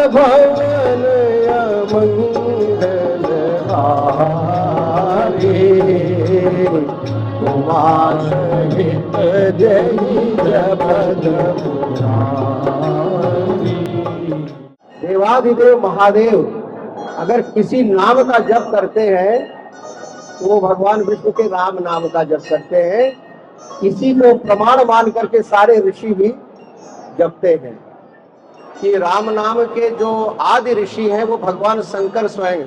भवन मंगल हारी, उमा सहित जय जगत पुरारी। देवाधिदेव महादेव अगर किसी नाम का जप करते हैं तो वो भगवान विष्णु के राम नाम का जप करते हैं। इसी को प्रमाण मान करके सारे ऋषि भी जपते हैं कि राम नाम के जो आदि ऋषि हैं वो भगवान शंकर स्वयं।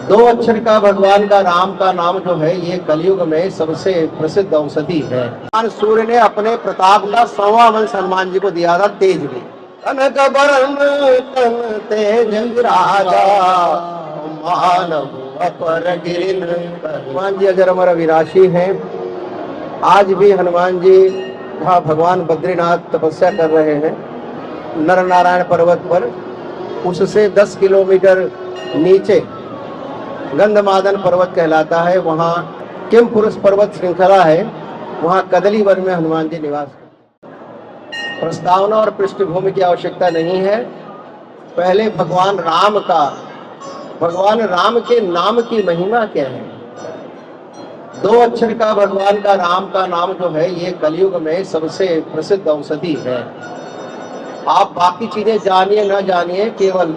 2 अक्षर का भगवान का राम का नाम जो है ये कलयुग में सबसे प्रसिद्ध औषधि है। भगवान सूर्य ने अपने प्रताप का 100वां वंश हनुमान जी को दिया था, तेज भी। कनक बरन तन तेज राजा, मानव अपर गिरिन। हनुमान जी अजर अमर अविनाशी हैं। आज भी हनुमान जी जहाँ भगवान बद्रीनाथ तपस्या कर रहे हैं नर नारायण पर्वत पर, उससे 10 किलोमीटर नीचे गंधमादन पर्वत कहलाता है, वहाँ किम पुरुष पर्वत श्रृंखला है, वहाँ कदली वन में हनुमान जी निवास करते हैं। प्रस्तावना और पृष्ठभूमि की आवश्यकता नहीं है। पहले भगवान राम के नाम की महिमा क्या है। 2 अक्षर का भगवान का राम का नाम जो है ये कलयुग में सबसे प्रसिद्ध औषधि है। आप बाकी चीजें जानिए न जानिए केवल।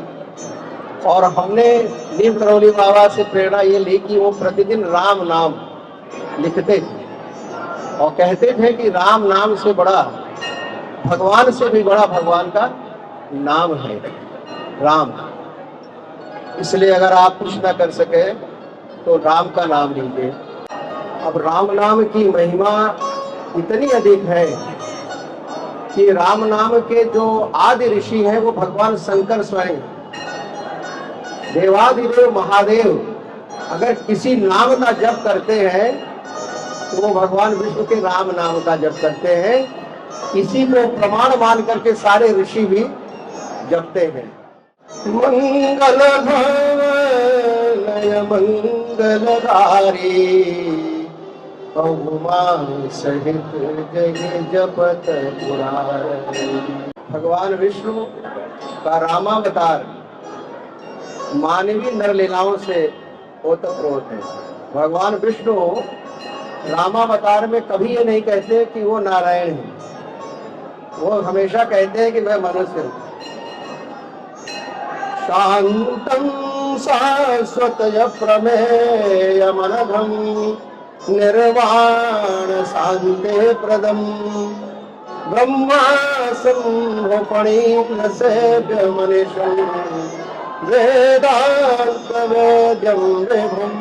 और हमने नीम करौली बाबा से प्रेरणा ये ली कि वो प्रतिदिन राम नाम लिखते थे और कहते थे कि राम नाम से बड़ा, भगवान से भी बड़ा भगवान का नाम है राम। इसलिए अगर आप कुछ ना कर सके तो राम का नाम लीजिए। अब राम नाम की महिमा इतनी अधिक है कि राम नाम के जो आदि ऋषि हैं वो भगवान शंकर स्वयं। देवाधिदेव महादेव अगर किसी नाम का जप करते हैं तो वो भगवान विष्णु के राम नाम का जप करते हैं। इसी को प्रमाण मान करके सारे ऋषि भी जपते हैं। मंगल भवनय मंगलधारी, उमा सहित जय जपत पुरारी। भगवान विष्णु का रामावतार मानवीय नरलीलाओं से ओतप्रोत है। भगवान विष्णु रामावतार में कभी ये नहीं कहते कि वो नारायण है, वो हमेशा कहते हैं कि मैं मनुष्य हूँ। शांतं शाश्वतय प्रमेयमनघं, निर्वाण शांते प्रदम, ब्रह्मा संभोपणीं सेव्य मनीषं, वेदांत वेद्यं विभुं।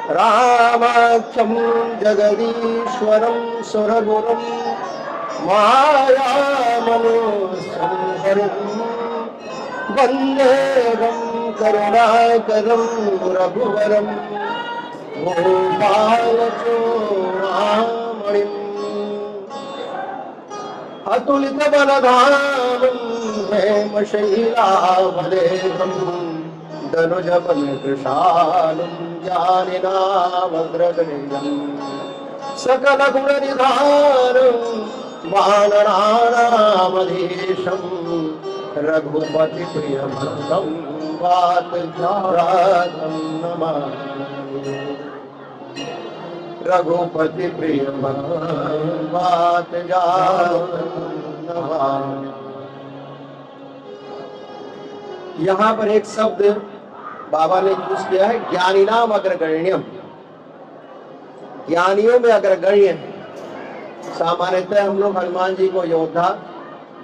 रामाख्यं जगदीश्वरं सुरगुरुं, मायामनुष्यं हरिं, वन्देहं करुणाकरं रघुवरं, गोपालचूडामणिम्। अतुलित बलधामं हेमशैलावलेहं, धनुजबल कृशालं ज्ञानिनामग्रगण्यं, सकल गुणनिधानं वानराणामधीशं, रघुपति प्रियभक्तं वातजातं नमामि। रघुपति प्रियभक्तं वातजातं नमामि। यहाँ पर एक शब्द बाबा ने यूज किया है, ज्ञानिनाम अग्रगण्यम। ज्ञानियों में अग्रगण्य है। सामान्यतः हम लोग हनुमान जी को योद्धा,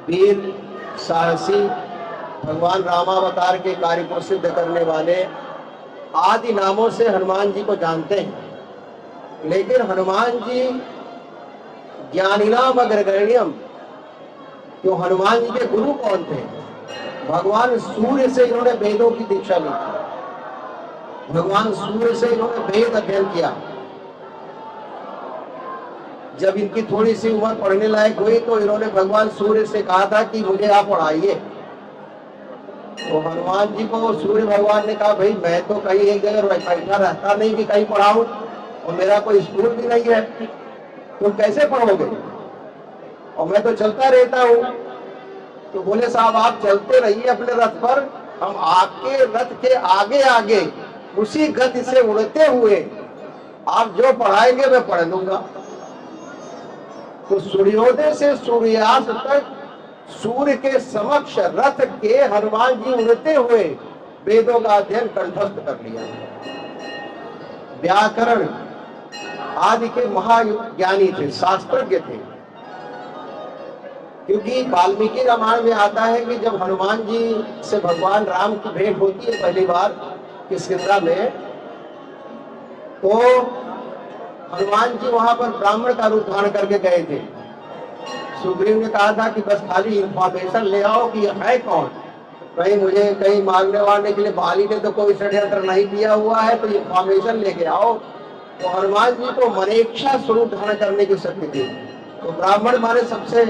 वीर, साहसी, भगवान रामावतार के कार्य को सिद्ध करने वाले आदि नामों से हनुमान जी को जानते हैं। लेकिन हनुमान जी ज्ञानिनाम अग्रगण्यम, जो हनुमान जी के गुरु कौन थे? भगवान सूर्य से इन्होंने वेदों की दीक्षा ली थी। भगवान सूर्य से इन्होंने वेद अध्ययन किया। जब इनकी थोड़ी सी उम्र पढ़ने लायक हुई तो इन्होंने भगवान सूर्य से कहा था कि मुझे आप पढ़ाइए। तो हनुमान जी को सूर्य भगवान ने कहा, भाई मैं तो कहीं एक जगह बैठा रहता नहीं कि कहीं पढ़ाऊं, और मेरा कोई स्कूल भी नहीं है, तुम कैसे पढ़ोगे? और मैं तो चलता रहता हूँ। तो बोले साहब आप चलते रहिए अपने रथ पर, हम आपके रथ के आगे आगे उसी गति से उड़ते हुए आप जो पढ़ाएंगे मैं पढ़ लूंगा। तो सूर्योदय से सूर्यास्त तक सूर्य के समक्ष रथ के हनुमान जी उड़ते हुए वेदों का अध्ययन कंठस्थ कर लिया। व्याकरण आदि के महाज्ञानी थे, शास्त्रज्ञ थे। क्योंकि वाल्मीकि रामायण में आता है कि जब हनुमान जी से भगवान राम की भेंट होती है पहली बार किष्किंधा में, तो हनुमान जी वहां पर ब्राह्मण का रूप धारण करके गए थे। सुग्रीव ने कहा था कि बस खाली इंफॉर्मेशन ले आओ कि है कौन, कहीं मुझे कहीं मारने वारने के लिए बाली ने तो कोई षड्यंत्र नहीं किया हुआ है, तो इंफॉर्मेशन लेके आओ। तो हनुमान जी को मनेक्षा स्वरूप धारण करने की शक्ति थी। तो ब्राह्मण माने सबसे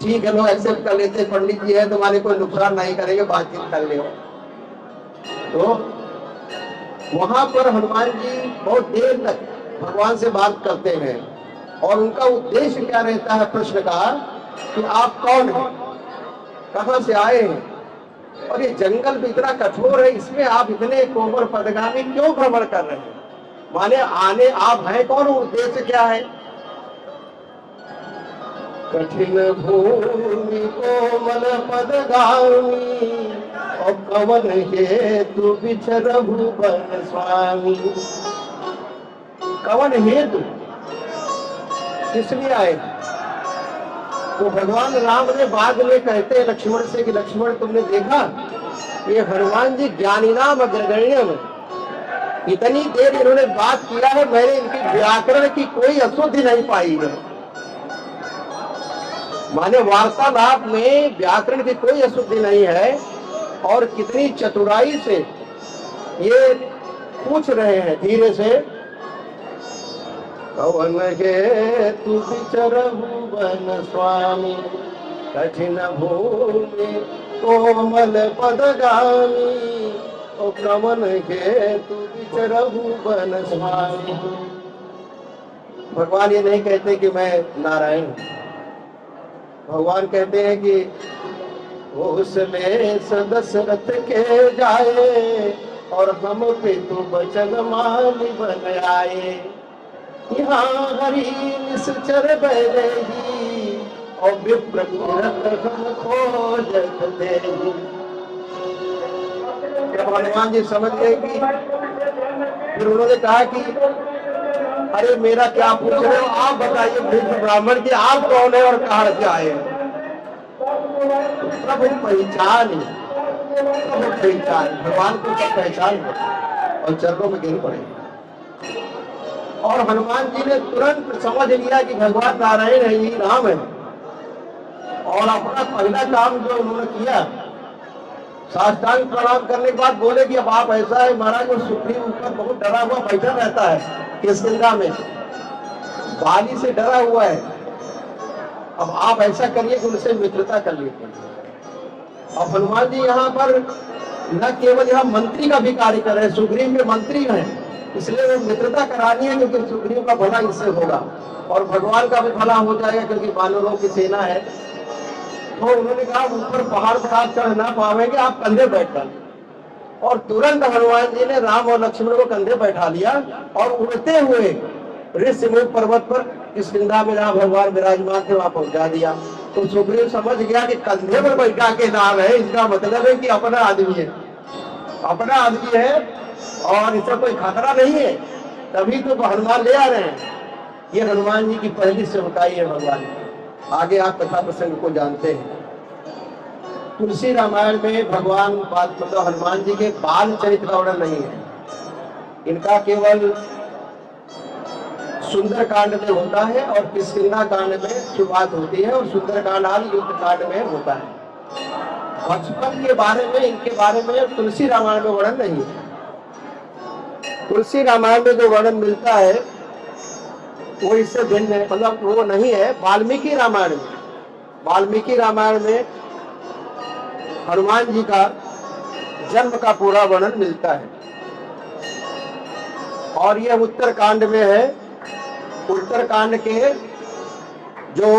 ठीक है, लोग एक्सेप्ट कर लेते, पंडित जी है तुम्हारे कोई नुकसान नहीं करेंगे, बातचीत कर ले। तो वहां पर हनुमान जी बहुत देर तक भगवान से बात करते हैं और उनका उद्देश्य क्या रहता है प्रश्न का कि आप कौन हैं, कहां से आए हैं, और ये जंगल भी इतना कठोर है, इसमें आप इतने कोमल पदगामी क्यों भ्रमण कर रहे हैं, माने आने आप हैं कौन, उद्देश्य क्या है। कठिन भूमि कोमल पदगामी और कवन हेतु बिचरहु वन स्वामी। कवन हेतु किस लिए आए, तो भगवान राम ने बाद में कहते हैं लक्ष्मण से कि लक्ष्मण तुमने देखा ये हनुमान जी ज्ञानीनाम अग्रगण्यम, इतनी देर इन्होंने बात किया है, मैंने इनकी व्याकरण की कोई अशुद्धि नहीं पाई है। माने वार्तालाप में व्याकरण की कोई अशुद्धि नहीं है, और कितनी चतुराई से ये पूछ रहे हैं धीरे से। कवन हेतु बिचरहु वन स्वामी, कठिन भूमि कोमल पदगामी, ओ कवन हेतु बिचरहु वन स्वामी। भगवान ये नहीं कहते कि मैं नारायण हूं, भगवान कहते हैं कि उसमें दशरथ के जाए और हम पे तो बचन माली बन आए। यहाँ हरि निश्चर बैदेही और विप्र हम खोजत देही। जब हनुमान जी समझ गए कि, फिर उन्होंने कहा कि अरे मेरा क्या पूछ रहे हो, आप बताइए ब्राह्मण की आप कौन है और कहां से आए। प्रभु पहचान, प्रभु पहचान, भगवान को सब पहचान और चरणों में गिर पड़े। और हनुमान जी ने तुरंत समझ लिया कि भगवान नारायण है, यही राम है। और अपना पहला काम जो उन्होंने किया, साष्टांग प्रणाम करने के बाद बोले कि अब आप ऐसा है महाराज, वो सुग्रीव ऊपर बहुत डरा हुआ बैठा रहता है किष्किंधा में, बाली से डरा हुआ है। अब आप ऐसा करिए कि उनसे मित्रता कर लीजिए। अब हनुमान जी यहाँ पर न केवल यहाँ मंत्री का भी कार्य कर रहे हैं, सुग्रीव के मंत्री हैं, इसलिए वो मित्रता करानी है, क्योंकि सुग्रीव का भला इससे होगा और भगवान का भी भला हो जाएगा, क्योंकि वानरों की सेना है। तो उन्होंने कहा ऊपर पहाड़ पर आप चढ़ ना पाएंगे, आप कंधे बैठ कर। और तुरंत हनुमान जी ने राम और लक्ष्मण को कंधे बैठा लिया और उड़ते हुए ऋषिमुख पर्वत पर किष्किंधा में जहाँ भगवान विराजमान थे वहां पहुंचा दिया। तो सुग्रीव समझ गया कि कंधे पर बैठा के नाम है, इसका मतलब है कि अपना आदमी है, अपना आदमी है और इससे कोई खतरा नहीं है, तभी तो हनुमान ले आ रहे हैं। ये हनुमान जी की पहली सेवकाई है भगवान। आगे आप कथा प्रसंग को जानते हैं। तुलसी रामायण में भगवान मतलब हनुमान जी के बाल चरित्र का वर्णन नहीं है, इनका केवल सुंदर कांड में होता है और किष्किंधा कांड में शुरुआत होती है, और सुंदर कांड आदि युद्ध कांड में होता है। बचपन के बारे में, इनके बारे में तुलसी रामायण में वर्णन नहीं है। तुलसी रामायण में जो वर्णन मिलता है वो इससे भिन्न है, मतलब वो नहीं है वाल्मीकि रामायण में। वाल्मीकि रामायण में हनुमान जी का जन्म का पूरा वर्णन मिलता है, और यह उत्तरकांड में है। उत्तरकांड के जो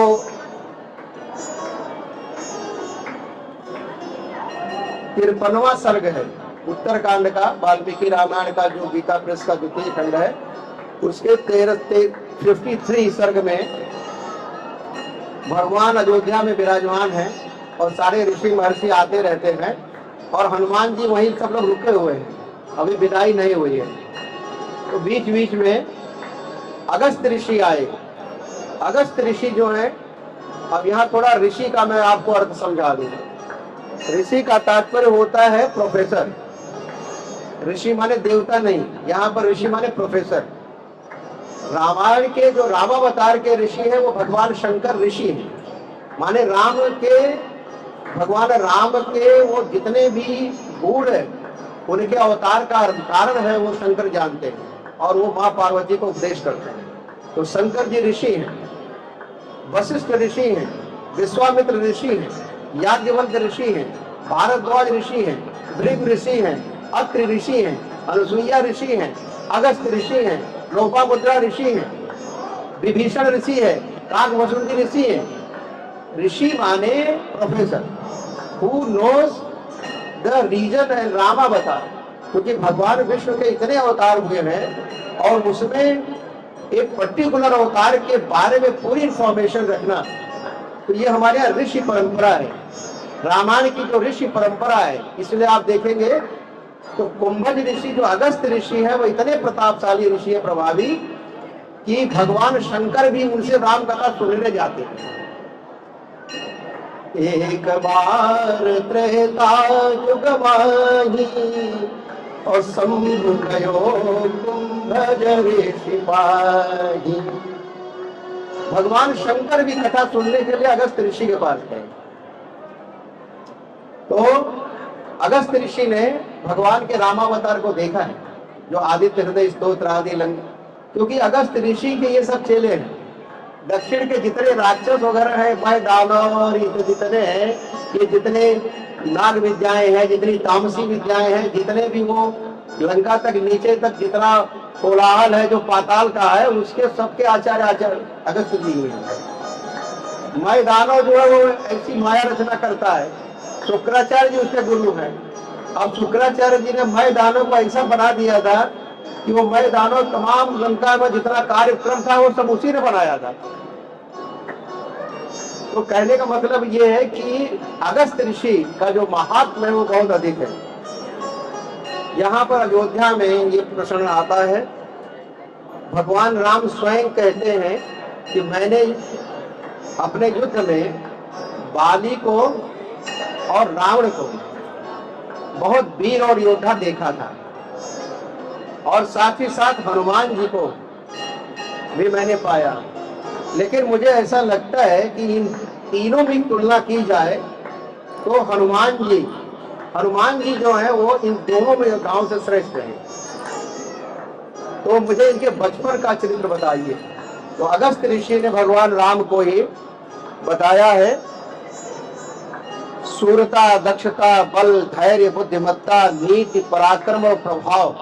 53वां सर्ग है उत्तरकांड का, वाल्मीकि रामायण का जो गीता प्रेस का द्वितीय खंड है उसके 53 सर्ग में भगवान अयोध्या में विराजमान हैं और सारे ऋषि महर्षि आते रहते हैं और हनुमान जी वहीं सब लोग रुके हुए हैं, अभी विदाई नहीं हुई है। तो बीच बीच में अगस्त ऋषि आए। अगस्त ऋषि जो है, अब यहाँ थोड़ा ऋषि का मैं आपको अर्थ समझा दूं। ऋषि का तात्पर्य होता है प्रोफेसर। ऋषि माने देवता नहीं, यहाँ पर ऋषि माने प्रोफेसर। रामायण के जो रामावतार के ऋषि है वो भगवान शंकर ऋषि हैं, माने भगवान राम के वो जितने भी गुण है उनके अवतार का कारण है वो शंकर जानते हैं और वो माँ पार्वती को उपदेश करते हैं। तो शंकर जी ऋषि हैं, वशिष्ठ ऋषि हैं, विश्वामित्र ऋषि हैं, याज्ञवल्क्य ऋषि हैं, भारद्वाज ऋषि हैं, भृगु ऋषि हैं, अत्रि ऋषि हैं, अनुसुईया ऋषि हैं, अगस्त ऋषि हैं, लोपामुद्रा ऋषि हैं, विभीषण ऋषि है, काकभस्वती ऋषि है। ऋषि माने professor who knows the reason and रामावतार, क्योंकि भगवान विष्णु के इतने अवतार हुए हैं और उसमें एक पर्टिकुलर अवतार के बारे में पूरी इंफॉर्मेशन रखना, तो ये हमारे यहाँ ऋषि परंपरा है, रामायण की जो ऋषि परंपरा है। इसलिए आप देखेंगे तो कुंभज ऋषि जो अगस्त ऋषि है वो इतने प्रतापशाली ऋषि है, प्रभावी, कि भगवान शंकर भी उनसे राम कथा सुनने जाते हैं। एक बार त्रेता युग माही और शंभु गयो कुंभज ऋषि पाही। भगवान शंकर भी कथा सुनने के लिए अगस्त ऋषि के पास गए। तो अगस्त ऋषि ने भगवान के रामावतार को देखा है, जो आदित्य हृदय स्तोत्र आदि क्योंकि अगस्त ऋषि के ये सब चेले हैं। दक्षिण के जितने राक्षस वगैरह है, मैं दानव और ये जितने हैं, ये जितने नाग विद्याएं हैं, जितनी तामसी विद्याएं हैं, जितने भी वो लंका तक नीचे तक जितना कोलाहल है जो पाताल का है, उसके सबके आचार्य अगस्त जी हुए हैं। मैं दानव जो है वो ऐसी माया रचना करता है, शुक्राचार्य जी उसके गुरु हैं। अब शुक्राचार्य जी ने मैं दानव को ऐसा बना दिया था कि वो मैं दानव तमाम लंका में जितना कार्यक्रम था वो सब उसी ने बनाया था। तो कहने का मतलब ये है कि अगस्त ऋषि का जो महात्म्य है वो बहुत अधिक है। यहाँ पर अयोध्या में ये प्रश्न आता है, भगवान राम स्वयं कहते हैं कि मैंने अपने युद्ध में बाली को और रावण को बहुत वीर और योद्धा देखा था और साथ ही साथ हनुमान जी को भी मैंने पाया, लेकिन मुझे ऐसा लगता है कि इन तीनों की तुलना की जाए तो हनुमान जी जो है वो इन दोनों में गांव से श्रेष्ठ है। तो मुझे इनके बचपन का चरित्र बताइए। तो अगस्त ऋषि ने भगवान राम को ही बताया है, शूरता, दक्षता, बल, धैर्य, बुद्धिमत्ता, नीति, पराक्रम और प्रभाव,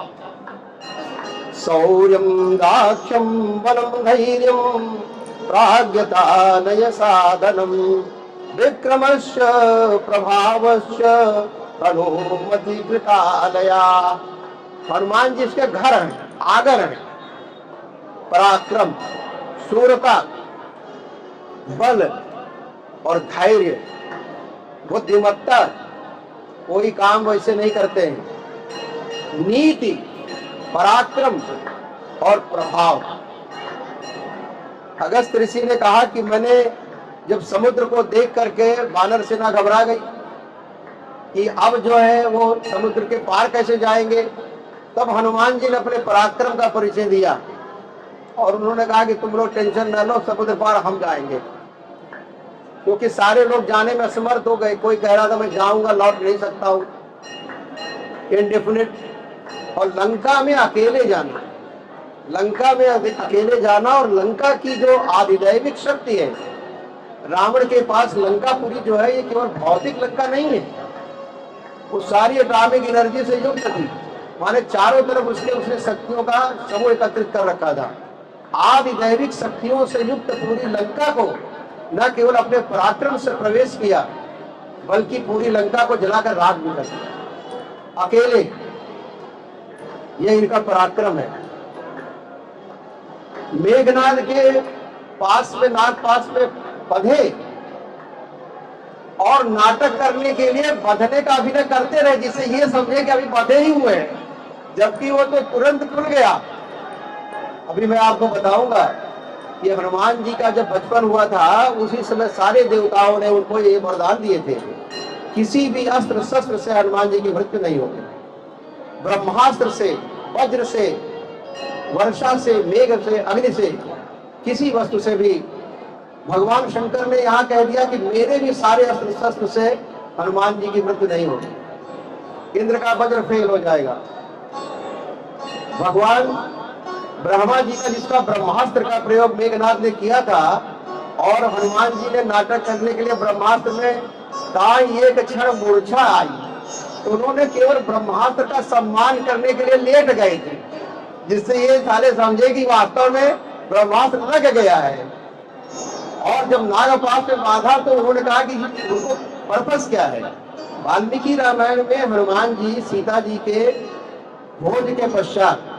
शौर्यम, दाक्ष्यम, बलम, धैर्यम, प्राज्ञता, नय साधनम, विक्रमश्च प्रभावश्च अनुमति कृतालया। हनुमान जी इसके घर हैं, आगर हैं। पराक्रम, शूरता, बल और धैर्य, बुद्धिमत्ता, कोई काम वैसे नहीं करते हैं, नीति, पराक्रम और प्रभाव। अगस्त ऋषि ने कहा कि मैंने जब समुद्र को देख करके वानर सेना घबरा गई कि अब जो है वो समुद्र के पार कैसे जाएंगे, तब हनुमान जी ने अपने पराक्रम का परिचय दिया और उन्होंने कहा कि तुम लोग टेंशन न लो, समुद्र पार हम जाएंगे। क्योंकि सारे लोग जाने में असमर्थ हो गए। कोई कह रहा था मैं जाऊंगा, लौट नहीं सकता हूं, इनडेफिनिट। और लंका में अकेले जाना, और लंका की जो आधिदैविक शक्ति है, रावण के पास लंकापुरी जो है ये केवल भौतिक लंका नहीं है, वो सारी एटॉमिक एनर्जी से युक्त थी। माने चारों तरफ उसने शक्तियों का समूह एकत्रित कर रखा था। आधिदैविक शक्तियों से युक्त पूरी लंका को न केवल अपने पराक्रम से प्रवेश किया, बल्कि पूरी लंका को जलाकर राख भी कर दिया अकेले। ये इनका पराक्रम है। मेघनाद के पास में, नाग पास में बंधे और नाटक करने के लिए बंधने का अभिनय करते रहे, जिससे ये समझे कि अभी बंधे ही हुए हैं, जबकि वो तो तुरंत खुल गया। अभी मैं आपको बताऊंगा कि हनुमान जी का जब बचपन हुआ था, उसी समय सारे देवताओं ने उनको ये वरदान दिए थे, किसी भी अस्त्र शस्त्र से हनुमान जी की मृत्यु नहीं होगी। ब्रह्मास्त्र से, वज्र से, वर्षा से, मेघ से, अग्नि से, किसी वस्तु से भी। भगवान शंकर ने यहाँ कह दिया कि मेरे भी सारे अस्त्र शस्त्र से हनुमान जी की मृत्यु नहीं होगी। इंद्र का वज्र फेल हो जाएगा। भगवान ब्रह्मा जी का, जिसका ब्रह्मास्त्र का प्रयोग मेघनाद ने किया था, और हनुमान जी ने नाटक करने के लिए ब्रह्मास्त्र में ताई एक क्षण मूर्छा आई, तो उन्होंने केवल ब्रह्मास्त्र का सम्मान करने के लिए लेट गए थे, जिससे ये साले समझे कि वास्तव में ब्रह्मास्त्र लग गया है। और जब नागपाश में बाधा, तो उन्होंने कहा कि उनको पर्पस क्या है। वाल्मीकि रामायण में हनुमान जी सीता जी के भोज के पश्चात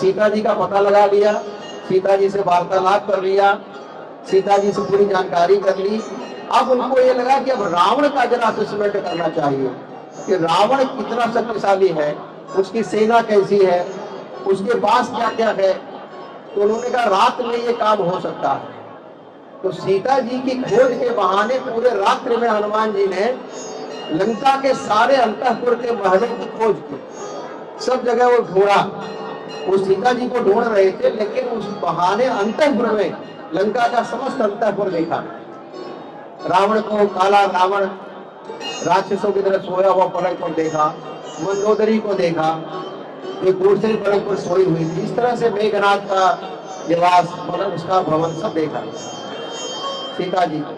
सीता जी का पता लगा लिया, सीता जी से वार्तालाप कर लिया, सीता जी से पूरी जानकारी कर ली। अब उनको ये लगा कि अब रावण का जरा असेसमेंट करना चाहिए कि रावण कितना शक्तिशाली है, उसकी सेना कैसी है, उसके पास क्या क्या है। तो उन्होंने कहा रात में ये काम हो सकता है। तो सीता जी की खोज के बहाने पूरे रात्रि में हनुमान जी ने लंका के सारे अंतःपुर के महलों की खोज की, सब जगह वो ढूंढा। वो सीता जी को ढूंढ रहे थे, लेकिन उस बहाने अंतःपुर में लंका का समस्त अंतःपुर देखा। रावण को, काला रावण राक्षसों की तरह सोया हुआ पलंग पर देखा, मंदोदरी को देखा जो दूसरी पलंग पर सोई हुई थी। इस तरह से मेघनाद का निवास, मतलब उसका भवन सब देखा सीता जी को।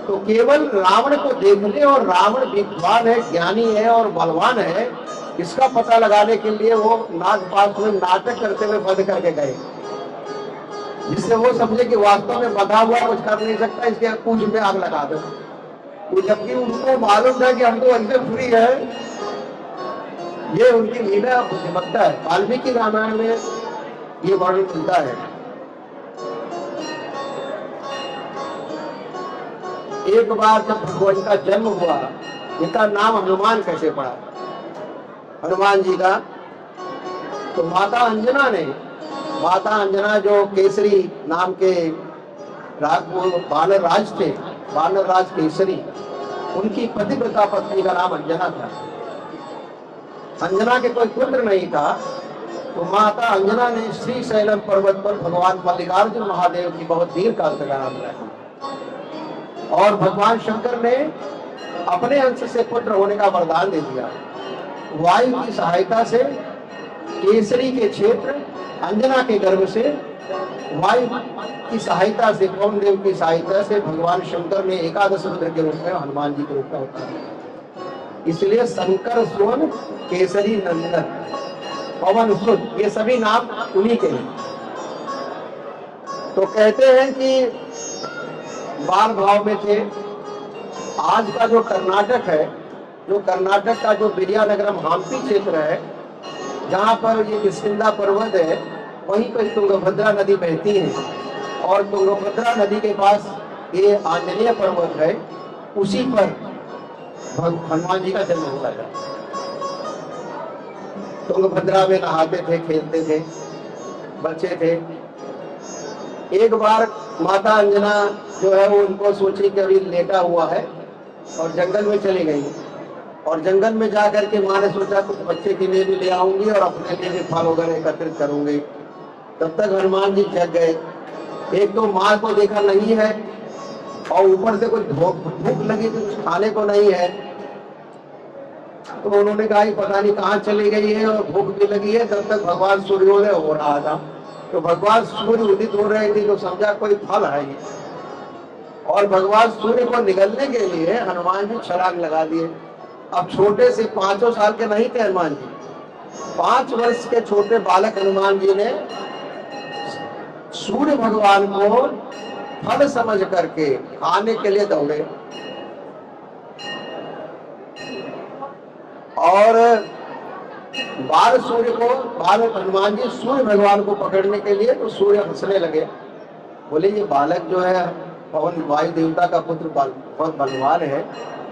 तो केवल रावण को देखने, और रावण विद्वान है, ज्ञानी है और बलवान है, इसका पता लगाने के लिए वो नागपाश में नाटक करते हुए बंद करके गए, जिससे वो समझे कि वास्तव में बंधा हुआ कुछ कर नहीं सकता, इसके पूंछ में आग लगा दो। तो जबकि उनको मालूम था कि हम तो ऐसे फ्री है। ये उनकी लीला बुद्धिमत्ता है। वाल्मीकि रामायण में ये वर्णन मिलता है। एक बार जब भगवान का जन्म हुआ, इनका नाम हनुमान कैसे पड़ा हनुमान जी का, तो माता अंजना जो केसरी नाम के वानर राज थे, वानर राज केसरी, उनकी पतिव्रता पत्नी का नाम अंजना था। अंजना के कोई पुत्र नहीं था, तो माता अंजना ने श्री शैलम पर्वत पर भगवान मल्लिकार्जुन महादेव की बहुत दीर्घ काल तक आराम रखा, और भगवान शंकर ने अपने अंश से पुत्र होने का वरदान दे दिया। वायु की सहायता से केसरी के क्षेत्र अंजना के गर्भ से, वायु की सहायता से, पवन देव की सहायता से भगवान शंकर ने एकादश रुद्र के रूप में हनुमान जी के रूप में होता है। इसलिए शंकर सुवन केसरी नंदन पवन सुत, ये सभी नाम उन्हीं के हैं। तो कहते हैं कि बाल भाव में थे। आज का जो कर्नाटक है, जो कर्नाटक का जो विजयनगरम हम्पी क्षेत्र है, जहाँ पर ये किष्किंधा पर्वत है, वहीं पर तुंगभद्रा नदी बहती है, और तुंगभद्रा नदी के पास ये आंजनेय पर्वत है, उसी पर हनुमान जी का जन्म हुआ था। तुंगभद्रा में नहाते थे, खेलते थे, बच्चे थे। एक बार माता अंजना जो है वो उनको सोची कि अभी लेटा हुआ है, और जंगल में चली गई, और जंगल में जाकर के माँ ने सोचा कुछ बच्चे के लिए भी ले आऊंगी और अपने लिए भी फल वगैरह एकत्रित करूंगी। तब तक हनुमान जी जग गए। एक तो माँ को देखा नहीं है, और ऊपर से कुछ भूख लगी थी, कुछ खाने को नहीं है। तो उन्होंने कहा पता नहीं कहाँ चली गई है, और भूख भी लगी है। तब तक भगवान सूर्योदय हो रहा था, तो भगवान सूर्य उदित हो रहे थे, तो समझा कोई फल है ये। और भगवान सूर्य को निगलने के लिए हनुमान जी छलांग लगा दिए। अब छोटे से 5 साल के नहीं थे हनुमान जी, 5 वर्ष के छोटे बालक हनुमान जी ने सूर्य भगवान को फल समझ करके खाने के लिए दौड़े। और बाल हनुमान जी सूर्य भगवान को पकड़ने के लिए, तो सूर्य हंसने लगे, बोले ये बालक जो है पवन वायु देवता का पुत्र बहुत बलवान है,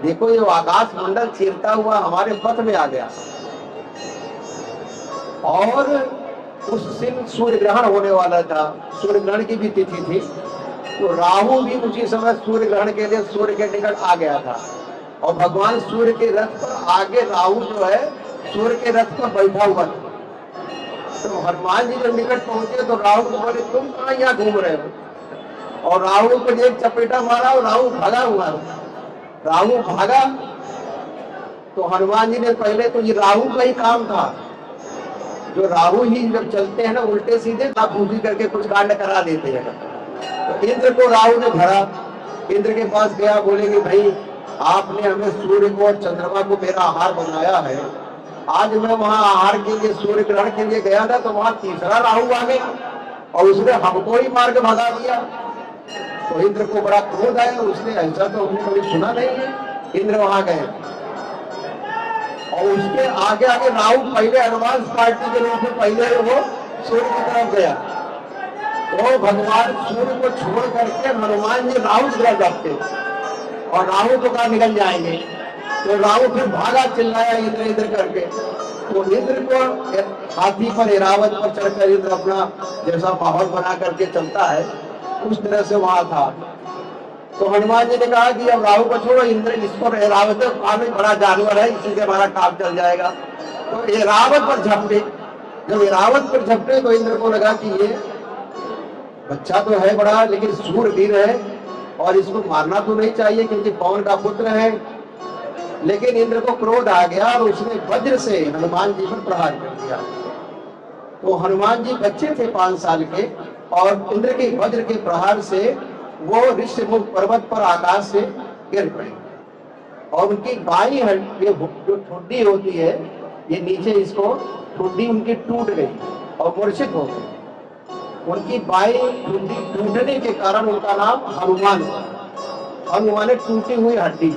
देखो ये आकाश मंडल चीरता हुआ हमारे पथ में आ गया। और उस दिन सूर्य ग्रहण होने वाला था, सूर्य ग्रहण की भी तिथि थी, तो राहु भी उसी समय सूर्य ग्रहण के लिए सूर्य के निकट आ गया था। और भगवान सूर्य के रथ पर आगे राहु जो है सूर्य के रथ पर बैठा हुआ था। तो हनुमान जी जब निकट पहुंचे तो राहु को बोले तुम कहाँ यहाँ घूम रहे हो, और राहु को एक चपेटा मारा और राहु भागा हुआ। राहु भागा तो हनुमान जी ने पहले तो ये राहु का ही काम था, जो राहु ही जब चलते हैं ना उल्टे सीधे पूजी करके कुछ कांड करा देते हैं। तो इंद्र को राहु ने धरा, इंद्र के पास गया, बोले कि भाई आपने हमें सूर्य को और चंद्रमा को मेरा आहार बनाया है, आज मैं वहां आहार के लिए सूर्य ग्रहण के लिए गया था तो वहां तीसरा राहु आ गया और उसने हमको ही मार के भगा दिया। तो इंद्र को बड़ा क्रोध आया, उसने ऐसा तो हमने कभी सुना नहीं है। इंद्र वहां गए और उसके आगे आगे राहु पहले एडवांस पार्टी के रूप में पहले वो सूर्य की तरफ गया। तो भगवान सूर्य को छोड़ करके हनुमान जी राहु की तरफ जाते और राहु को कहा निकल जाएंगे। तो राहु फिर भागा, चिल्लाया इंद्र इंद्र करके। तो इंद्र को हाथी पर ऐरावत पर चढ़कर इंद्र अपना जैसा माहौल बना करके चलता है उस तरह से वहां था। तो हनुमान जी ने कहा कि अब राहु को छोड़ो, इंद्र इस पर ऐरावत है, बड़ा जानवर है, इसी से हमारा काम चल जाएगा। तो ऐरावत पर झपटे, जब ऐरावत पर झपटे तो इंद्र को लगा कि ये बच्चा तो है बड़ा लेकिन सूरवीर है और इसको मारना तो नहीं चाहिए क्योंकि पवन का पुत्र है। लेकिन इंद्र को क्रोध आ गया और उसने वज्र से हनुमान जी पर प्रहार कर दिया। तो हनुमान जी बच्चे थे 5 साल के और इंद्र के वज्र के प्रहार से वो ऋषिमुख पर्वत पर आकाश से गिर पड़े और उनकी बाईं हड्डी जो ठुड्डी होती है, ये नीचे इसको ठुड्डी उनकी टूट गई और मूर्छित हो गई। उनकी बाईं ठुड्डी टूटने के कारण उनका नाम हनुमान। हनुमान टूटी हुई हड्डी,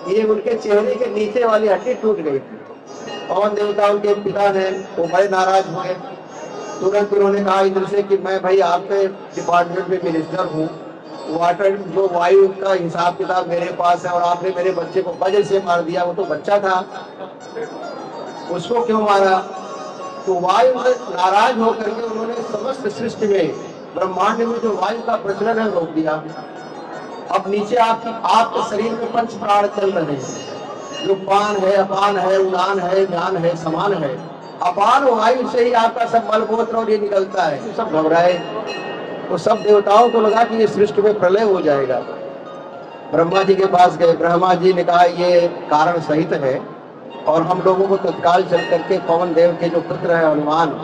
ये उनके चेहरे के नीचे वाली हड्डी टूट गई थी। पवन देवता उनके पिता ने वो बड़े नाराज हुए। तुरंत उन्होंने कहा इंद्र से कि मैं भाई आपके डिपार्टमेंट में मिनिस्टर हूँ, वाटर जो वायु का हिसाब किताब मेरे पास है और आपने मेरे बच्चे को वज्र से मार दिया, वो तो बच्चा था, उसको क्यों मारा? तो वायु नाराज होकर के उन्होंने समस्त सृष्टि में ब्रह्मांड में जो वायु का प्रचलन है रोक दिया। अब नीचे आपके शरीर में 5 प्राण चल रहे हैं, जो पान है, अपान है, उड़ान है, ज्ञान है, समान है। अपान वायु से ही आपका सब मलमूत्र और ये निकलता है। तो सब घबराए, तो सब देवताओं को लगा कि ये सृष्टि में प्रलय हो जाएगा। ब्रह्मा जी के पास गए, ब्रह्मा जी ने कहा ये कारण सहित है और हम लोगों को तत्काल चल करके पवन देव के जो पुत्र है हनुमान,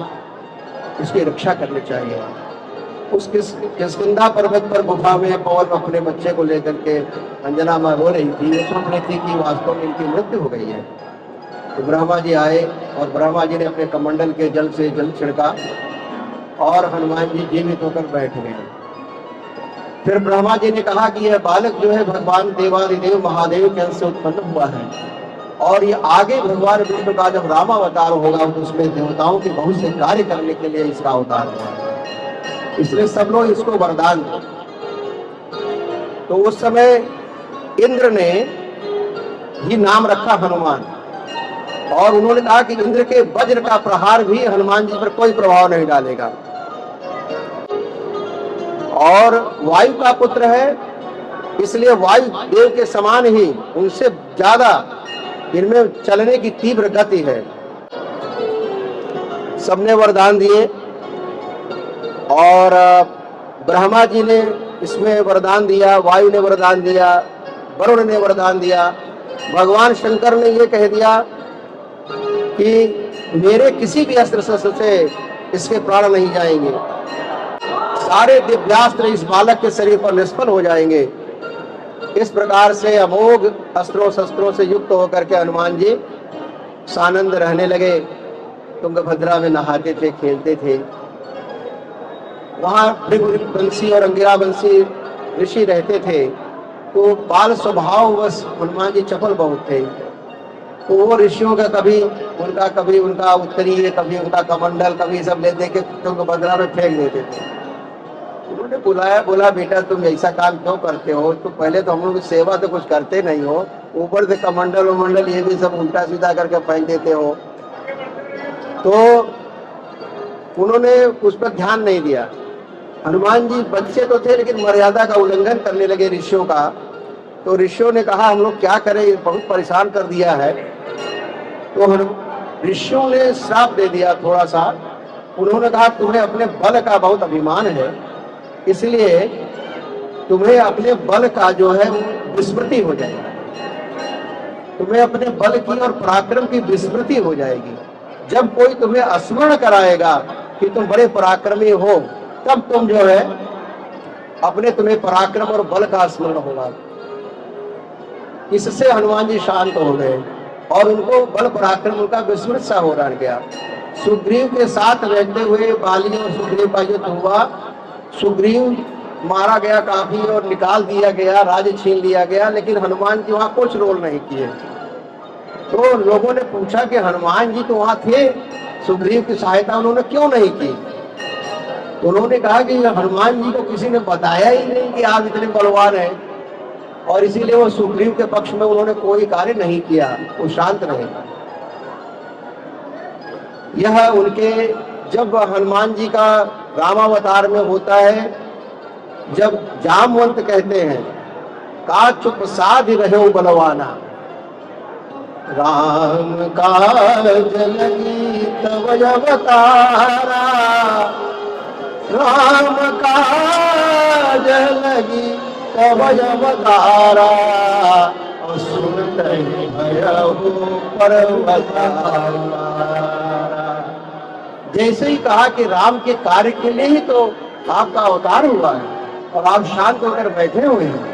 इसकी रक्षा करनी चाहिए। उस किष्किंधा पर्वत पर गुफा में पवन अपने बच्चे को लेकर के अंजना माँ रो रही थी, वो सुन रही थी कि वास्तव में इनकी मृत्यु हो गई है। तो ब्रह्मा जी आए और ब्रह्मा जी ने अपने कमंडल के जल से जल छिड़का और हनुमान जी जीवित होकर बैठ गए। फिर ब्रह्मा जी ने कहा कि यह बालक जो है भगवान देवादिदेव महादेव के अंश से उत्पन्न हुआ है और ये आगे भगवान विष्णु का जब रामावतार होगा तो उसमें देवताओं के बहुत से कार्य करने के लिए इसका अवतार हुआ, इसलिए सब लोग इसको वरदान दे। तो उस समय इंद्र ने ही नाम रखा हनुमान और उन्होंने कहा कि इंद्र के वज्र का प्रहार भी हनुमान जी पर कोई प्रभाव नहीं डालेगा। और वायु का पुत्र है, इसलिए वायु देव के समान ही उनसे ज्यादा इनमें चलने की तीव्र गति है। सबने वरदान दिए और ब्रह्मा जी ने इसमें वरदान दिया, वायु ने वरदान दिया, वरुण ने वरदान दिया। भगवान शंकर ने यह कह दिया कि मेरे किसी भी अस्त्र शस्त्र से इसके प्राण नहीं जाएंगे, सारे दिव्यास्त्र इस बालक के शरीर पर निष्फल हो जाएंगे। इस प्रकार से अमोघ अस्त्रों शस्त्रों से युक्त होकर के हनुमान जी सानंद रहने लगे। तुंगभद्रा में नहाते थे, खेलते थे। वहाँ भृगुवंशी और अंगिरावंशी ऋषि रहते थे। तो बाल स्वभाव बस हनुमान जी चपल बहुत थे। तो वो ऋषियों का कभी उनका उत्तरीय, कभी उनका कमंडल, कभी सब ले दे के तुंगभद्रा में फेंक देते थे। उन्होंने बुलाया, बोला बेटा तुम ऐसा काम क्यों करते हो, तो पहले तो हम लोग सेवा तो कुछ करते नहीं हो, ऊपर से कमंडल उमंडल ये भी सब उल्टा सीधा करके फेंक देते हो। तो उन्होंने उस पर ध्यान नहीं दिया। हनुमान जी बच्चे तो थे लेकिन मर्यादा का उल्लंघन करने लगे ऋषियों का। तो ऋषियों ने कहा हम लोग क्या करें, बहुत परेशान कर दिया है। तो ऋषियों ने श्राप दे दिया थोड़ा सा। उन्होंने कहा तुम्हें अपने बल का बहुत अभिमान है, इसलिए तुम्हें अपने बल का जो है विस्मृति हो जाएगी, तुम्हें अपने बल की और पराक्रम की विस्मृति हो जाएगी। जब कोई तुम्हें स्मरण कराएगा कि तुम बड़े पराक्रमी हो, तब तुम जो है अपने तुम्हें पराक्रम और बल का स्मरण होगा। इससे हनुमान जी शांत हो गए और उनको बल पराक्रम उनका विस्मृत सा हो रह गया। सुग्रीव के साथ रहते हुए बाली और सुग्रीव का युद्ध हुआ। सुग्रीव मारा गया काफी और निकाल दिया गया, राज्य छीन लिया गया, लेकिन हनुमान जी वहां कुछ रोल नहीं किए। तो लोगों ने पूछा कि हनुमान जी तो वहां थे, सुग्रीव की सहायता उन्होंने क्यों नहीं की। तो उन्होंने कहा कि हनुमान जी को किसी ने बताया ही नहीं कि आप इतने बलवान हैं, और इसीलिए वो सुग्रीव के पक्ष में उन्होंने कोई कार्य नहीं किया, वो शांत रहे। यह उनके, जब हनुमान जी का रामावतार में होता है, जब जामवंत कहते हैं का चुप साध रहे बलवाना, राम काज लगी तब अवतारा, राम काज लगी तब अवतारा, सुनत भयहु पर्वतारा। जैसे ही कहा कि राम के कार्य के लिए ही तो आपका अवतार हुआ है और आप शांत होकर बैठे हुए हैं।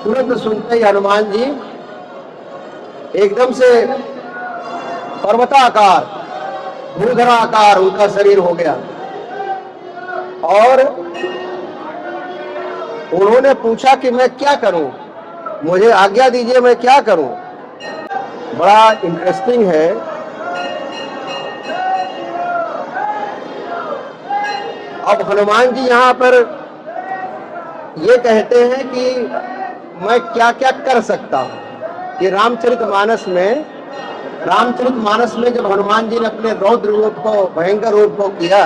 तुरंत सुनते ही हनुमान जी एकदम से पर्वताकार, भूधराकार उनका शरीर हो गया और उन्होंने पूछा कि मैं क्या करूं, मुझे आज्ञा दीजिए, मैं क्या करूं। बड़ा इंटरेस्टिंग है, अब हनुमान जी यहाँ पर ये कहते हैं कि मैं क्या क्या कर सकता हूं। कि रामचरितमानस में जब हनुमान जी ने अपने रौद्र रूप को, भयंकर रूप को किया,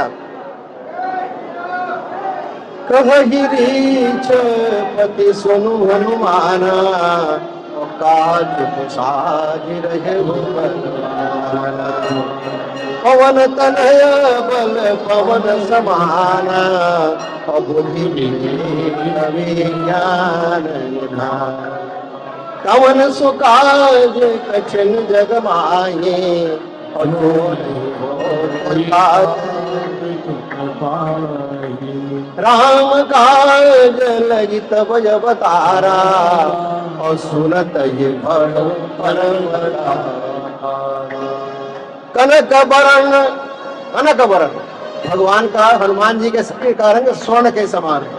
कहि रीछ पति सुनु हनुमाना, काज साज रहे बलवाना, पवन तनय बल पवन समाना, बुद्धि विज्ञान निधान, कवन सुकाज कठिन जग माये, राम काज लगी तब अवतारा, और सुनत ये परम कनक बरन, भगवान का, हनुमान जी के शरीर का रंग स्वर्ण के समान है,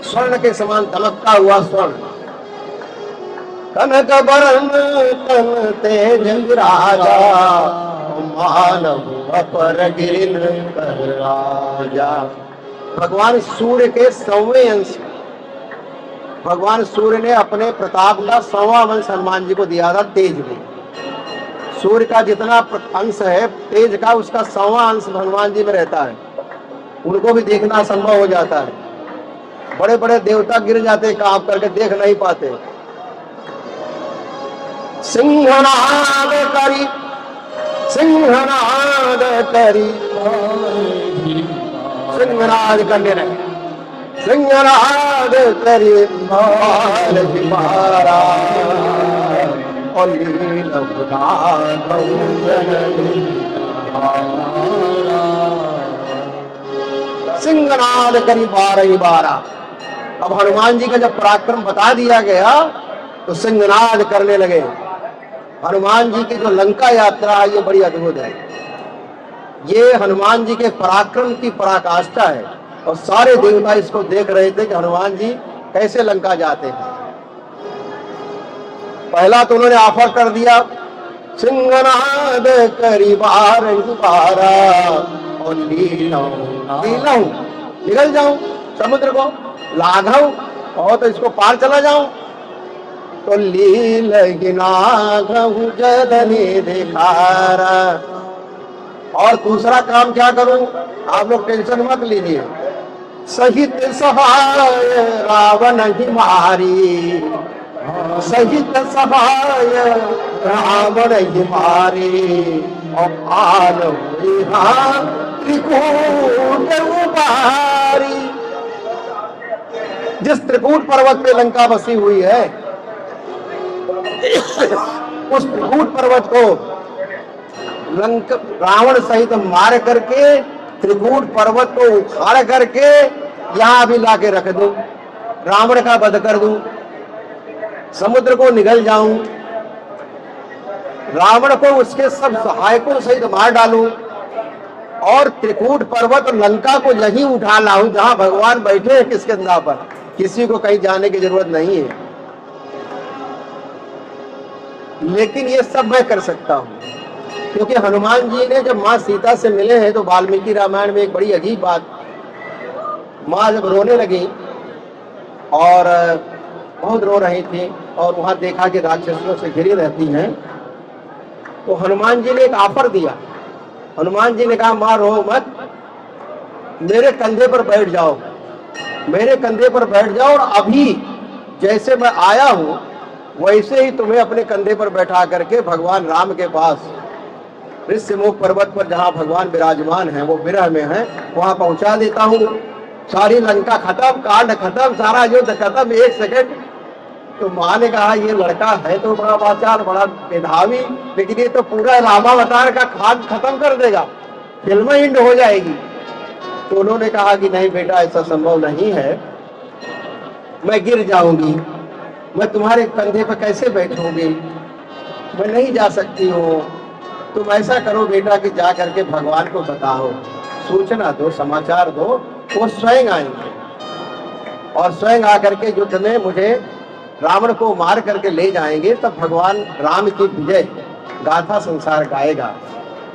स्वर्ण के समान दमकता हुआ स्वर्ण। कनक बरन तन तेज राजा, मानव अपर गिरिन कर राजा। भगवान सूर्य के 100वें अंश, भगवान सूर्य ने अपने प्रताप का 100वां अंश हनुमान जी को दिया था तेज में। सूर्य का जितना अंश है तेज का, उसका 100वां अंश हनुमान जी में रहता है। उनको भी देखना संभव हो जाता है। बड़े बड़े देवता गिर जाते, कांप करके देख नहीं पाते। सिंहनाद करी, सिंहनाद करी, सिंहनाद करने लगे, सिंहनाद करी मारा, और सिंहनाद करी 12 अब हनुमान जी का जब पराक्रम बता दिया गया तो सिंहनाद करने लगे। हनुमान जी की जो लंका यात्रा है ये बड़ी अद्भुत है। ये हनुमान जी के पराक्रम की पराकाष्ठा है और सारे देवता इसको देख रहे थे कि हनुमान जी कैसे लंका जाते हैं। पहला तो उन्होंने ऑफर कर दिया, सिंहनाद करी बार बारा और लीलऊं निकल जाऊं समुद्र को, लाघव और तो इसको पार चला जाऊं। तो लील गिनाघऊ जलने दिखारा। और दूसरा काम क्या करूं, आप लोग टेंशन मत लीजिए, सहित सहाय रावण ही मारी, सहित सहाय रावण ही मारी, और आन त्रिकूट उबारी। जिस त्रिकूट पर्वत पे लंका बसी हुई है, उस त्रिकूट पर्वत को रावण सहित मार करके, त्रिकूट पर्वत को उखाड़ करके यहां भी लाके रख दूं, रावण का वध कर दूं, समुद्र को निगल जाऊं, रावण को उसके सब सहायकों सहित मार डालूं, और त्रिकूट पर्वत लंका को यहीं उठा लाऊं जहां भगवान बैठे हैं किष्किंधा पर, किसी को कहीं जाने की जरूरत नहीं है। लेकिन ये सब मैं कर सकता हूं, क्योंकि हनुमान जी ने जब माँ सीता से मिले हैं तो वाल्मीकि रामायण में एक बड़ी अजीब बात, माँ जब रोने लगी और बहुत रो रही थी और वहां देखा कि राक्षसियों से घिरी रहती हैं, तो हनुमान जी ने एक ऑफर दिया। हनुमान जी ने कहा, माँ रो मत, मेरे कंधे पर बैठ जाओ, मेरे कंधे पर बैठ जाओ, और अभी जैसे मैं आया हूं वैसे ही तुम्हें अपने कंधे पर बैठा करके भगवान राम के पास ऋषिमुख पर्वत पर जहां भगवान विराजमान हैं, वो विरह में हैं, वहां पहुंचा देता हूं। सारी लंका खत्म, कांड खत्म, सारा युद्ध खत्म, 1 सेकंड। तो माँ ने कहा, ये लड़का है तो बड़ा वाचाल, बड़ा मेधावी, लेकिन ये तो पूरा रामावतार का खाद खत्म कर देगा, फिल्म हिंड हो जाएगी। तो उन्होंने कहा कि नहीं बेटा, ऐसा संभव नहीं है, मैं गिर जाऊंगी, मैं तुम्हारे कंधे पर कैसे बैठूंगी, मैं नहीं जा सकती हूँ। तुम ऐसा करो बेटा कि जा करके भगवान को बताओ, सूचना दो, समाचार दो, वो स्वयं आएंगे और स्वयं आकर के युद्ध में मुझे रावण को मार करके ले जाएंगे, तब भगवान राम की विजय गाथा संसार गाएगा।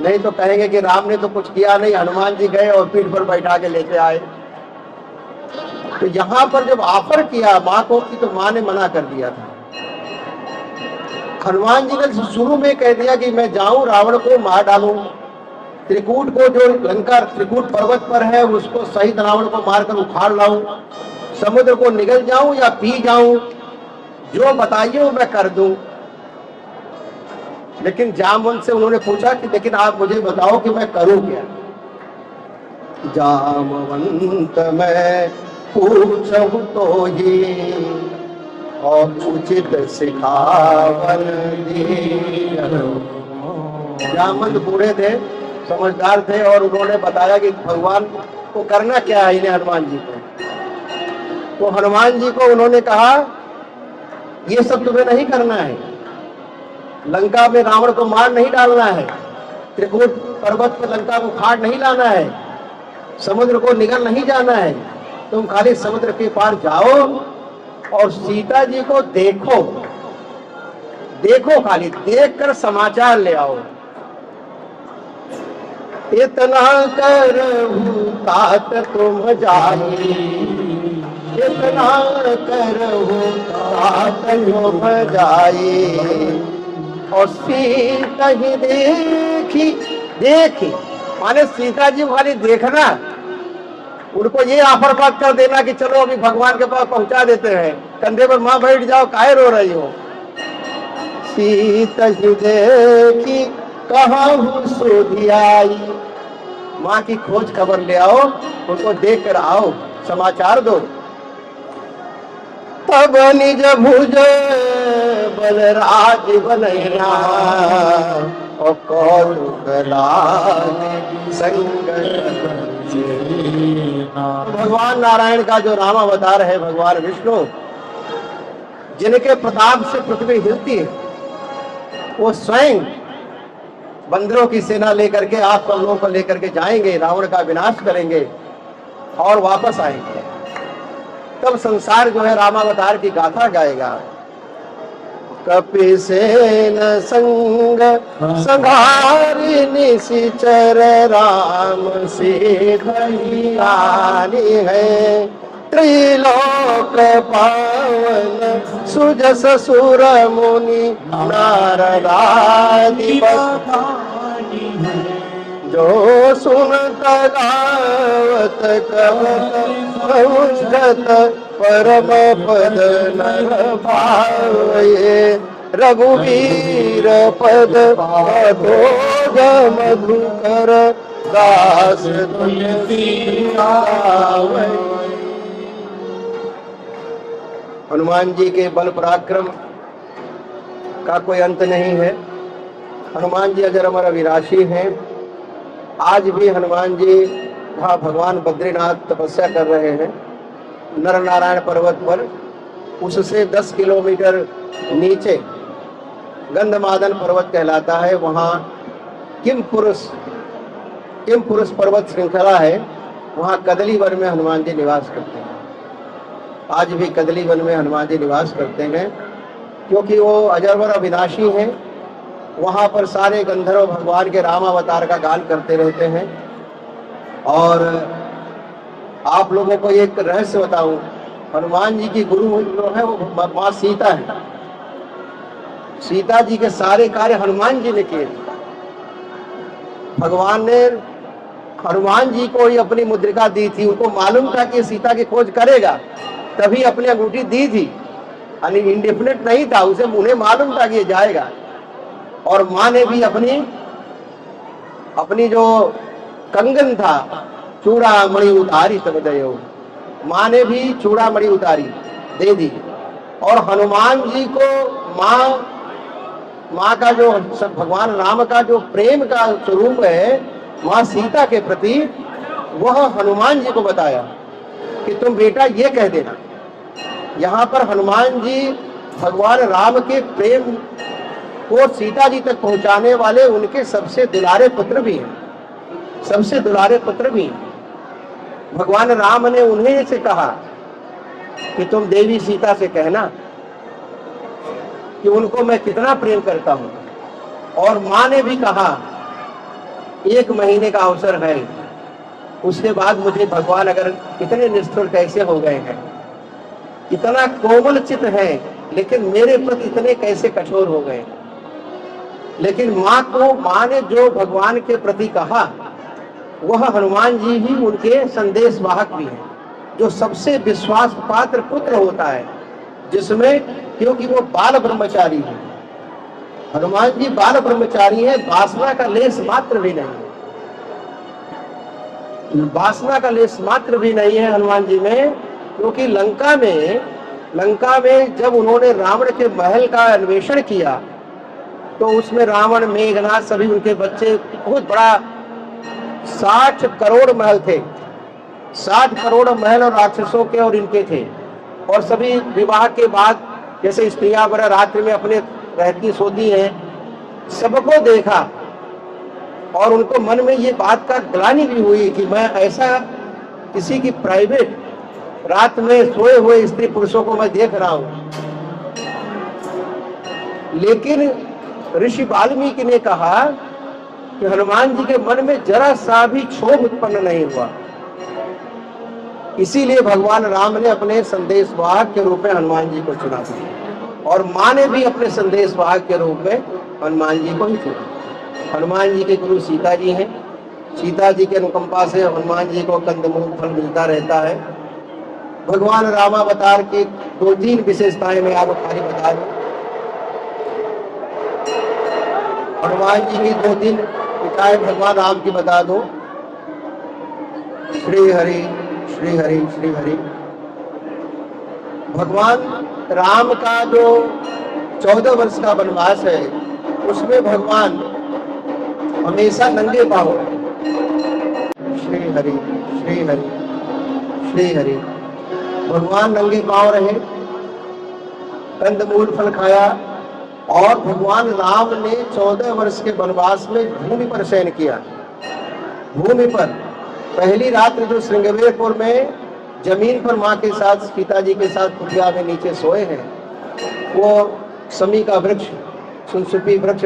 नहीं तो कहेंगे कि राम ने तो कुछ किया नहीं, हनुमान जी गए और पीठ पर बैठा के लेके आए। तो यहां पर जब ऑफर किया माँ को कि, तो माँ ने मना कर दिया था। हनुमान जी ने शुरू में कह दिया कि मैं जाऊं, रावण को मार डालूं, त्रिकूट को जो लंका त्रिकूट पर्वत पर है उसको सहित रावण को मारकर उखाड़ लाऊं, समुद्र को निगल जाऊं या पी जाऊं, जो बताइए वो मैं कर दूं। लेकिन जामवंत से उन्होंने पूछा कि लेकिन आप मुझे बताओ कि मैं करूं क्या। जामवंत मैं पूछूं तो ये और उचित सिखावन दीनो। जामवंत बूढ़े थे, समझदार थे, और उन्होंने बताया कि भगवान को करना क्या है इन्हें, हनुमान जी को। तो हनुमान जी को उन्होंने कहा, ये सब तुम्हें नहीं करना है, लंका में रावण को मार नहीं डालना है, त्रिकूट पर्वत पर लंका को खाड़ नहीं लाना है, समुद्र को निगल नहीं जाना है, तुम खाली समुद्र के पार जाओ और सीता जी को देखो, देखो, खाली देख कर समाचार ले आओ। इतना करहूं तात तुम जाई, इतना करहूं तात तुम जाई, और सीता ही देखी, देखी माने सीता जी खाली देखना, उनको ये ऑफर बात कर देना कि चलो अभी भगवान के पास पहुंचा देते हैं, कंधे पर माँ बैठ जाओ, काहे रो रही हो। सीता ही देखी कहाँ सुधी आई, माँ की खोज खबर ले आओ, उनको देख कर आओ, समाचार दो। तब निज भुज बलराज बनैना, और कौतुक लागे संग। भगवान नारायण का जो राम अवतार है, भगवान विष्णु, जिनके प्रताप से पृथ्वी हिलती है, वो स्वयं बंदरों की सेना लेकर के, आप सब लोगों को लेकर के जाएंगे, रावण का विनाश करेंगे और वापस आएंगे। तब संसार जो है रामावतार की गाथा गाएगा। कपिसेन संग संघारि निशिचर राम सीधयानी है। त्रिलोक पावन सुजस सुर मुनि नारदादि बखानी है। जो सुनत गावत कवत औषध परम पद नर भावये। रघुवीर पद पदोज मधुकर दास तुलसी गावै। हनुमान जी के बल पराक्रम का कोई अंत नहीं है। हनुमान जी अजर अमर अविनाशी हैं। आज भी हनुमान जी वहाँ भगवान बद्रीनाथ तपस्या कर रहे हैं नर नारायण पर्वत पर। उससे 10 किलोमीटर नीचे गंधमादन पर्वत कहलाता है, वहाँ किम पुरुष पर्वत श्रृंखला है। वहाँ कदली वन में हनुमान जी निवास करते हैं। आज भी कदली वन में हनुमान जी निवास करते हैं, क्योंकि वो अजर अविनाशी हैं। वहाँ पर सारे गंधर्व भगवान के राम अवतार का गान करते रहते हैं। और आप लोगों को एक रहस्य बताऊं, हनुमान जी की गुरु जो है वो माँ सीता है। सीता जी के सारे कार्य हनुमान जी ने किए। भगवान ने हनुमान जी को ही अपनी मुद्रिका दी थी। उनको मालूम था कि सीता की खोज करेगा, तभी अपनी अंगूठी दी थी। यानी इंडिफिनिट नहीं था, उसे उन्हें मालूम था कि ये जाएगा। और माँ ने भी अपनी जो कंगन था चूड़ामणि उतारी तब दयो। माँ ने भी चूड़ामणि उतारी दे दी। और हनुमान जी को माँ का जो भगवान राम का जो प्रेम का स्वरूप है माँ सीता के प्रति, वह हनुमान जी को बताया कि तुम बेटा ये कह देना। यहाँ पर हनुमान जी भगवान राम के प्रेम को सीता जी तक पहुंचाने वाले उनके सबसे दुलारे पुत्र भी हैं। सबसे दुलारे पुत्र भी हैं। भगवान राम ने उन्हें से कहा कि तुम देवी सीता से कहना कि उनको मैं कितना प्रेम करता हूं। और माँ ने भी कहा 1 महीने का अवसर है, उसके बाद मुझे भगवान अगर इतने निष्ठुर कैसे हो गए हैं, इतना कोमल चित्त है, लेकिन मेरे प्रति इतने कैसे कठोर हो गए। लेकिन माँ ने जो भगवान के प्रति कहा, वह हनुमान जी ही उनके संदेश वाहक भी हैं। जो सबसे विश्वास पात्र पुत्र होता है, जिसमें, क्योंकि वो बाल ब्रह्मचारी है। हनुमान जी बाल ब्रह्मचारी है, वासना का लेस मात्र भी नहीं है। वासना का लेस मात्र भी नहीं है हनुमान जी में। क्योंकि लंका में जब उन्होंने रावण के महल का अन्वेषण किया, तो उसमें रावण, मेघनाथ, सभी उनके बच्चे, बहुत बड़ा 60 करोड़ महल थे। 60 करोड़ महल और राक्षसों के और इनके थे। और सभी विवाह के बाद जैसे स्त्रियां बड़ा रात्रि में अपने रहती सोती हैं, सबको देखा। और उनको मन में ये बात का ग्लानि भी हुई कि मैं ऐसा किसी की प्राइवेट रात में सोए हुए स्त्री पुरुषों को मैं देख रहा हूं। लेकिन ऋषि वाल्मीकि ने कहा कि हनुमान जी के मन में जरा सा भी क्षोभ उत्पन्न नहीं हुआ। इसीलिए भगवान राम ने अपने संदेशवाहक के रूप में हनुमान जी को चुना था। और माँ ने भी अपने संदेशवाहक के रूप में हनुमान जी को ही चुना। हनुमान जी के गुरु सीता जी हैं। सीता जी के अनुकंपा से हनुमान जी को कंदमूल फल मिलता रहता है। भगवान रामावतार की 2-3 विशेषताएं मैं आपको खाली बता दूं। हनुमान जी की 2-3 विशेषताएं भगवान राम की बता दो। श्री हरि श्री हरि श्री हरि। भगवान राम का जो 14 वर्ष का वनवास है, उसमें भगवान हमेशा नंगे पांव है। श्री हरि श्री हरि श्री हरि। भगवान नंगे पांव रहे, कंदमूल फल खाया। और भगवान राम ने 14 वर्ष के वनवास में भूमि पर शयन किया। भूमि पर पहली रात्रि जो श्रृंगवेरपुर में जमीन पर माँ के साथ, सीता जी के साथ कुटिया में नीचे सोए हैं, वो समी का वृक्ष, सुनसुपी वृक्ष,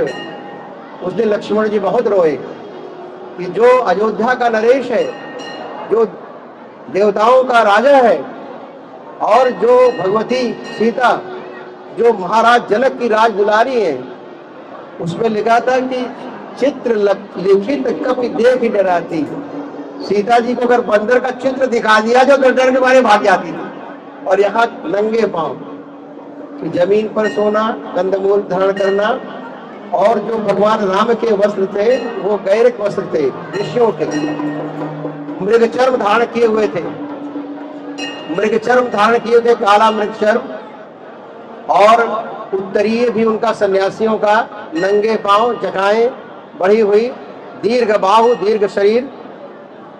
उस दिन लक्ष्मण जी बहुत रोए कि जो अयोध्या का नरेश है, जो देवताओं का राजा है, और जो भगवती सीता जो महाराज जनक की राज दुलारी है, उसमें लिखा था कि चित्र लिखित कपि देख डराती। सीता जी को अगर बंदर का चित्र दिखा दिया जो तो डर के मारे भाग जाती थी। और यहाँ नंगे पांव कि जमीन पर सोना, कंदमूल धारण करना, और जो भगवान राम के वस्त्र थे वो गैरिक वस्त्र थे, ऋषियों के, मृग चर्म धारण किए हुए थे, मृग चर्म धारण किए थे, काला मृग चर्म, और उत्तरीय भी उनका सन्यासियों का, नंगे पांव, जटाएं बढ़ी हुई, दीर्घ बाहु, दीर्घ शरीर,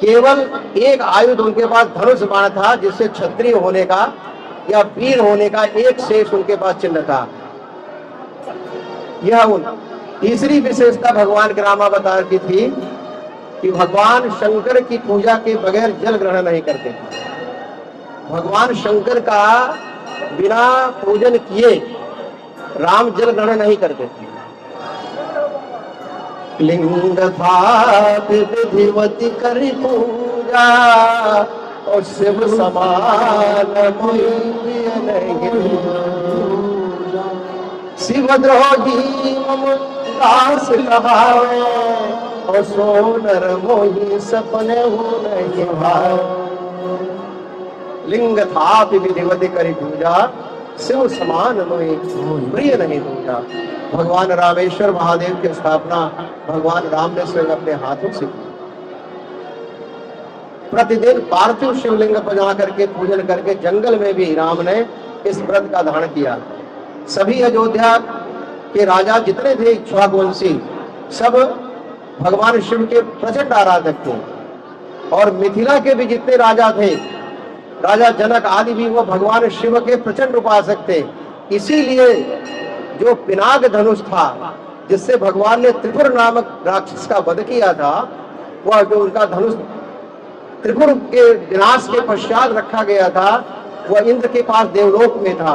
केवल एक आयुध उनके पास धनुष बाण था, जिससे क्षत्रिय होने का या वीर होने का एक शेष उनके पास चिन्ह था। यह उन तीसरी विशेषता भगवान के रामावतार की थी कि भगवान शंकर की पूजा के बगैर जल ग्रहण नहीं करते। भगवान शंकर का बिना पूजन किए राम जल ग्रहण नहीं करते थे। लिंग था विधिवती करी पूजा, और शिव समान नहीं, शिव द्रोही मम दास कहावे, और सोनर मोही सपने हो नहीं भाव। लिंग था विधिवती करी पूजा, शिव समान मोही प्रिय नहीं दूजा। भगवान रामेश्वर महादेव की स्थापना भगवान राम ने स्वयं अपने हाथों से की। प्रतिदिन पार्थिव शिवलिंग बजा करके पूजन करके जंगल में भी राम ने इस व्रत का धारण किया। सभी अयोध्या के राजा जितने थे इक्ष्वाकुवंशी, सब भगवान शिव के प्रचंड आराधक थे, और मिथिला के भी जितने राजा थे, राजा जनक आदि भी, वो भगवान शिव के प्रचंड उपासक थे। इसीलिए जो पिनाक धनुष था, जिससे भगवान ने त्रिपुर नामक राक्षस का वध किया था, वह जो उनका धनुष त्रिपुर के विनाश के पश्चात रखा गया था, वह इंद्र के पास देवलोक में था।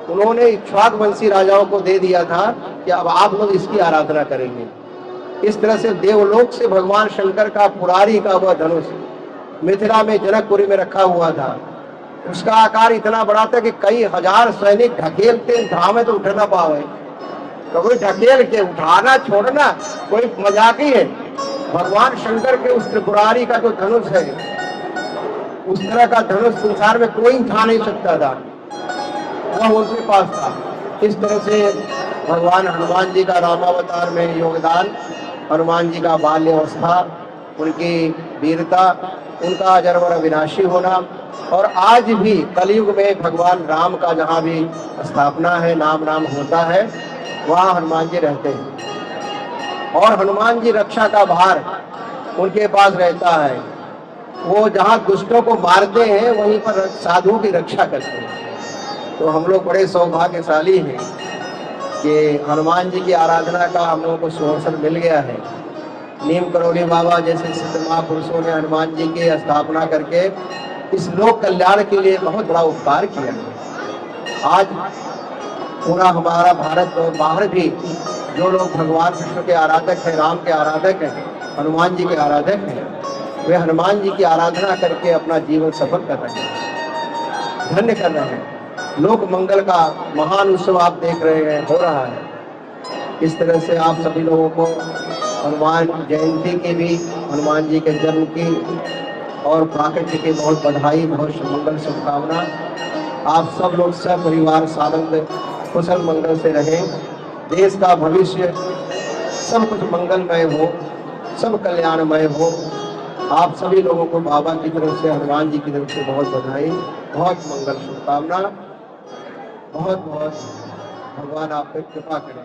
उन्होंने इक्ष्वाकुवंशी राजाओं को दे दिया था कि अब आप लोग इसकी आराधना करेंगे। इस तरह से देवलोक से भगवान शंकर का पुरारी का वह धनुष मिथिला में जनकपुरी में रखा हुआ था। उसका आकार इतना बड़ा था कि कई हजार सैनिक ढकेलते धाम तो उठ ना पावे, तो कोई ढकेल के उठाना छोड़ना कोई मजाक ही है। भगवान शंकर के उस त्रिपुरारी का जो धनुष है, उस तरह का धनुष संसार में कोई उठा नहीं सकता था, वह उनके पास था। इस तरह से भगवान हनुमान जी का रामावतार में योगदान, हनुमान जी का बाल्यावस्था, उनकी वीरता, उनका अजर अविनाशी होना, और आज भी कलयुग में भगवान राम का जहाँ भी स्थापना है, नाम होता है, वहाँ हनुमान जी रहते हैं। और हनुमान जी रक्षा का भार उनके पास रहता है। वो जहाँ दुष्टों को मारते हैं वहीं पर साधुओं की रक्षा करते हैं। तो हम लोग बड़े सौभाग्यशाली हैं कि हनुमान जी की आराधना का हम लोगों को सुअवसर मिल गया है। नीम करोली बाबा जैसे सिद्ध महापुरुषों ने हनुमान जी की स्थापना करके इस लोक कल्याण के लिए बहुत बड़ा उपकार किया है। आज पूरा हमारा भारत और बाहर भी जो लोग भगवान कृष्ण के आराधक हैं, राम के आराधक हैं, हनुमान जी के आराधक हैं, वे हनुमान जी की आराधना करके अपना जीवन सफल कर रहे हैं, धन्य कर रहे हैं। लोक मंगल का महान उत्सव आप देख रहे हैं, हो रहा है। इस तरह से आप सभी लोगों को हनुमान जयंती की भी, हनुमान जी के जन्म की और प्राकृतिक की बहुत बधाई, बहुत मंगल शुभकामना। आप सब लोग सब परिवार सानंद कुशल मंगल से रहें, देश का भविष्य सब कुछ मंगलमय हो, सब कल्याणमय हो। आप सभी लोगों को बाबा की तरफ से, हनुमान जी की तरफ से बहुत बधाई, बहुत मंगल शुभकामना। बहुत बहुत भगवान आप पे कृपा करें।